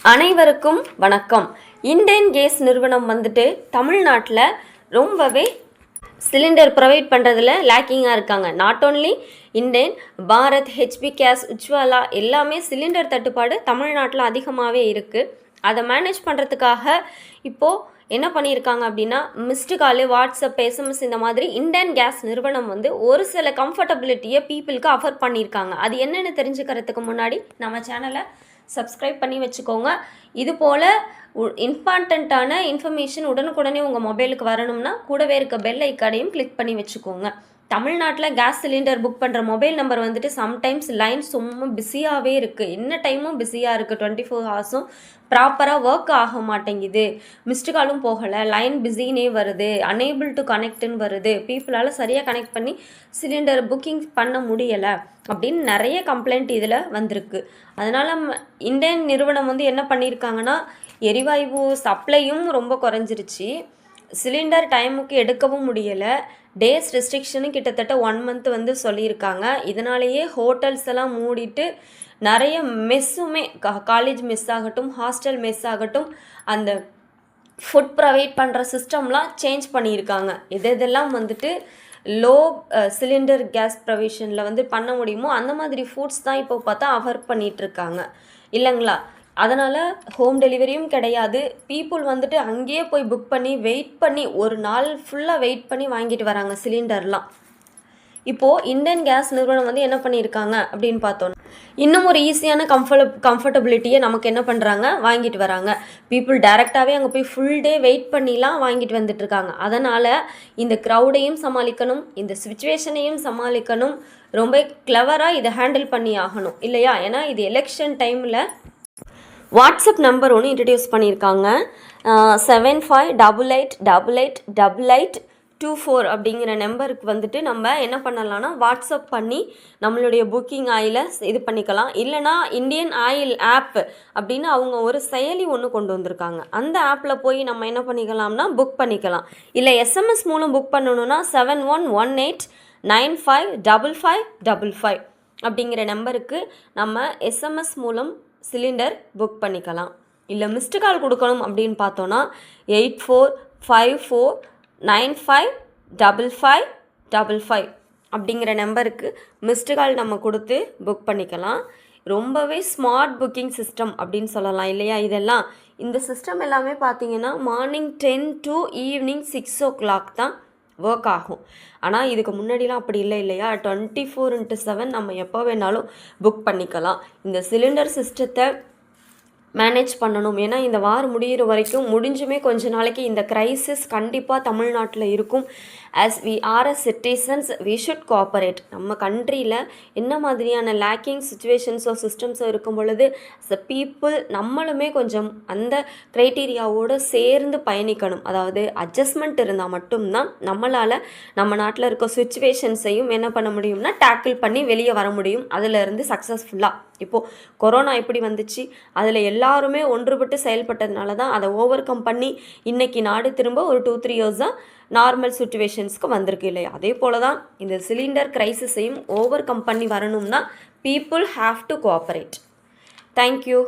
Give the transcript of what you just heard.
அனைவருக்கும் வணக்கம். இண்டேன் கேஸ் நிறுவனம் வந்துட்டு தமிழ்நாட்டில் ரொம்பவே சிலிண்டர் ப்ரொவைட் பண்ணுறதுல லேக்கிங்காக இருக்காங்க. Not only Indane, Bharat, HP gas, Ujjwala எல்லாமே சிலிண்டர் தட்டுப்பாடு தமிழ்நாட்டில் அதிகமாகவே இருக்குது. அதை மேனேஜ் பண்ணுறதுக்காக இப்போது என்ன பண்ணியிருக்காங்க அப்படின்னா, மிஸ்டு காலு, வாட்ஸ்அப், எஸ்எம்எஸ் இந்த மாதிரி இண்டேன் கேஸ் நிறுவனம் வந்து ஒரு சில கம்ஃபர்டபிலிட்டியை பீப்புளுக்கு ஆஃபர் பண்ணியிருக்காங்க. அது என்னென்னு தெரிஞ்சுக்கிறதுக்கு முன்னாடி நம்ம சேனலை சப்ஸ்கிரைப் பண்ணி வச்சுக்கோங்க. இது போல் இம்பார்ட்டண்ட்டான இன்ஃபர்மேஷன் உடனுக்குடனே உங்கள் மொபைலுக்கு வரணும்னா கூடவே இருக்க பெல் ஐக்கானையும் கிளிக் பண்ணி வச்சுக்கோங்க. தமிழ்நாட்டில் கேஸ் சிலிண்டர் புக் பண்ணுற மொபைல் நம்பர் வந்துட்டு சம்டைம்ஸ் லைன் சும்மா பிஸியாகவே இருக்குது. என்ன டைமும் பிஸியாக இருக்குது. 24 ஹவர்ஸும் ப்ராப்பராக ஒர்க் ஆக மாட்டேங்குது. மிஸ்டு காலும் போகலை, லைன் பிஸினே வருது, அனேபிள் டு கனெக்ட்னு வருது, பீப்புளால் சரியாக கனெக்ட் பண்ணி சிலிண்டர் புக்கிங் பண்ண முடியலை அப்படின்னு நிறைய கம்ப்ளைண்ட் இதில் வந்திருக்கு. அதனால் இண்டேன் நிறுவனம் வந்து என்ன பண்ணியிருக்காங்கன்னா, எரிவாயு சப்ளையும் ரொம்ப குறைஞ்சிருச்சு, சிலிண்டர் டைமுக்கு எடுக்கவும் முடியலை, டேஸ் ரெஸ்ட்ரிக்ஷனும் கிட்டத்தட்ட 1 மந்த் வந்து சொல்லியிருக்காங்க. இதனாலேயே ஹோட்டல்ஸ் எல்லாம் மூடிட்டு நிறைய மெஸ்ஸுமே, காலேஜ் மெஸ் ஆகட்டும், ஹாஸ்டல் மெஸ் ஆகட்டும், அந்த ஃபுட் ப்ரொவைட் பண்ணுற சிஸ்டம்லாம் சேஞ்ச் பண்ணியிருக்காங்க. இதெல்லாம் வந்துட்டு லோ சிலிண்டர் கேஸ் ப்ரொவிஷனில் வந்து பண்ண முடியுமோ அந்த மாதிரி ஃபுட்ஸ் தான் இப்போ பார்த்தா ஆஃபர் பண்ணிகிட்ருக்காங்க இல்லைங்களா. அதனால் ஹோம் டெலிவரியும் கிடையாது. பீப்புள் வந்துட்டு அங்கேயே போய் புக் பண்ணி வெயிட் பண்ணி ஒரு நாள் ஃபுல்லாக வெயிட் பண்ணி வாங்கிட்டு வராங்க சிலிண்டர்லாம். இப்போது இண்டேன் கேஸ் நிறுவனம் வந்து என்ன பண்ணியிருக்காங்க அப்படின்னு பார்த்தோன்னா, இன்னும் ஒரு ஈஸியான கம்ஃபர்டபிலிட்டியை நமக்கு என்ன பண்ணுறாங்க, வாங்கிட்டு வராங்க. பீப்புள் டைரெக்டாகவே அங்கே போய் ஃபுல் டே வெயிட் பண்ணிலாம் வாங்கிட்டு வந்துட்டுருக்காங்க. அதனால் இந்த க்ரௌடையும் சமாளிக்கணும், இந்த சுச்சுவேஷனையும் சமாளிக்கணும். ரொம்ப கிளவராக இதை ஹேண்டில் பண்ணி ஆகணும் இல்லையா. ஏன்னா இது எலெக்ஷன் டைமில் வாட்ஸ்அப் நம்பர் ஒன்று இன்ட்ரடியூஸ் பண்ணியிருக்காங்க. 7588888824 அப்படிங்கிற நம்பருக்கு வந்துட்டு நம்ம என்ன பண்ணலாம்னா, வாட்ஸ்அப் பண்ணி நம்மளுடைய புக்கிங் ஆயிலை இது பண்ணிக்கலாம். இல்லைனா இந்தியன் ஆயில் ஆப் அப்படின்னு அவங்க ஒரு செயலி ஒன்று கொண்டு வந்திருக்காங்க. அந்த ஆப்பில் போய் நம்ம என்ன பண்ணிக்கலாம்னா புக் பண்ணிக்கலாம். இல்லை எஸ்எம்எஸ் மூலம் புக் பண்ணணுன்னா 7118955555 அப்படிங்கிற நம்பருக்கு நம்ம எஸ்எம்எஸ் மூலம் சிலிண்டர் புக் பண்ணிக்கலாம். இல்லை மிஸ்டு கால் கொடுக்கணும் அப்படின்னு பார்த்தோன்னா 8454955555 அப்படிங்கிற நம்பருக்கு மிஸ்டு கால் நம்ம கொடுத்து புக் பண்ணிக்கலாம். ரொம்பவே ஸ்மார்ட் புக்கிங் சிஸ்டம் அப்படின்னு சொல்லலாம் இல்லையா. இதெல்லாம் இந்த சிஸ்டம் எல்லாமே பார்த்தீங்கன்னா மார்னிங் 10 to ஈவினிங் 6 o'clock தான் ஒர்க் ஆகும். ஆனால் இதுக்கு முன்னாடிலாம் அப்படி இல்லை இல்லையா. 24/7 நம்ம எப்போ வேணாலும் புக் பண்ணிக்கலாம். இந்த சிலிண்டர் சிஸ்டத்தை மேனேஜ் பண்ணணும். ஏன்னா இந்த வாரம் முடிகிற வரைக்கும் முடிஞ்சுமே கொஞ்ச நாளைக்கு இந்த க்ரைசிஸ் கண்டிப்பாக தமிழ்நாட்டில் இருக்கும். As we are a citizens we should cooperate. நம்ம கண்ட்ரியில் என்ன மாதிரியான லேக்கிங் சுச்சுவேஷன்ஸோ சிஸ்டம்ஸோ இருக்கும் பொழுது அஸ் அ பீப்புள் நம்மளுமே கொஞ்சம் அந்த க்ரைட்டீரியாவோடு சேர்ந்து பயணிக்கணும். அதாவது அட்ஜஸ்ட்மெண்ட் இருந்தால் மட்டும்தான் நம்மளால் நம்ம நாட்டில் இருக்க சுச்சுவேஷன்ஸையும் என்ன பண்ண முடியும்னா டேக்கிள் பண்ணி வெளியே வர முடியும். அதிலிருந்து சக்ஸஸ்ஃபுல்லாக இப்போது கொரோனா எப்படி வந்துச்சு, அதில் எல்லாருமே ஒன்றுபட்டு செயல்பட்டதுனால தான் அதை ஓவர் கம் பண்ணி இன்றைக்கி நாடு திரும்ப ஒரு 2-3 இயர்ஸ் தான் நார்மல் சுச்சுவேஷன்ஸ்க்கு வந்திருக்கு இல்லையா. அதே போல் தான் இந்த சிலிண்டர் க்ரைசிஸையும் ஓவர் கம் பண்ணி வரணும்னா people have to cooperate. Thank you.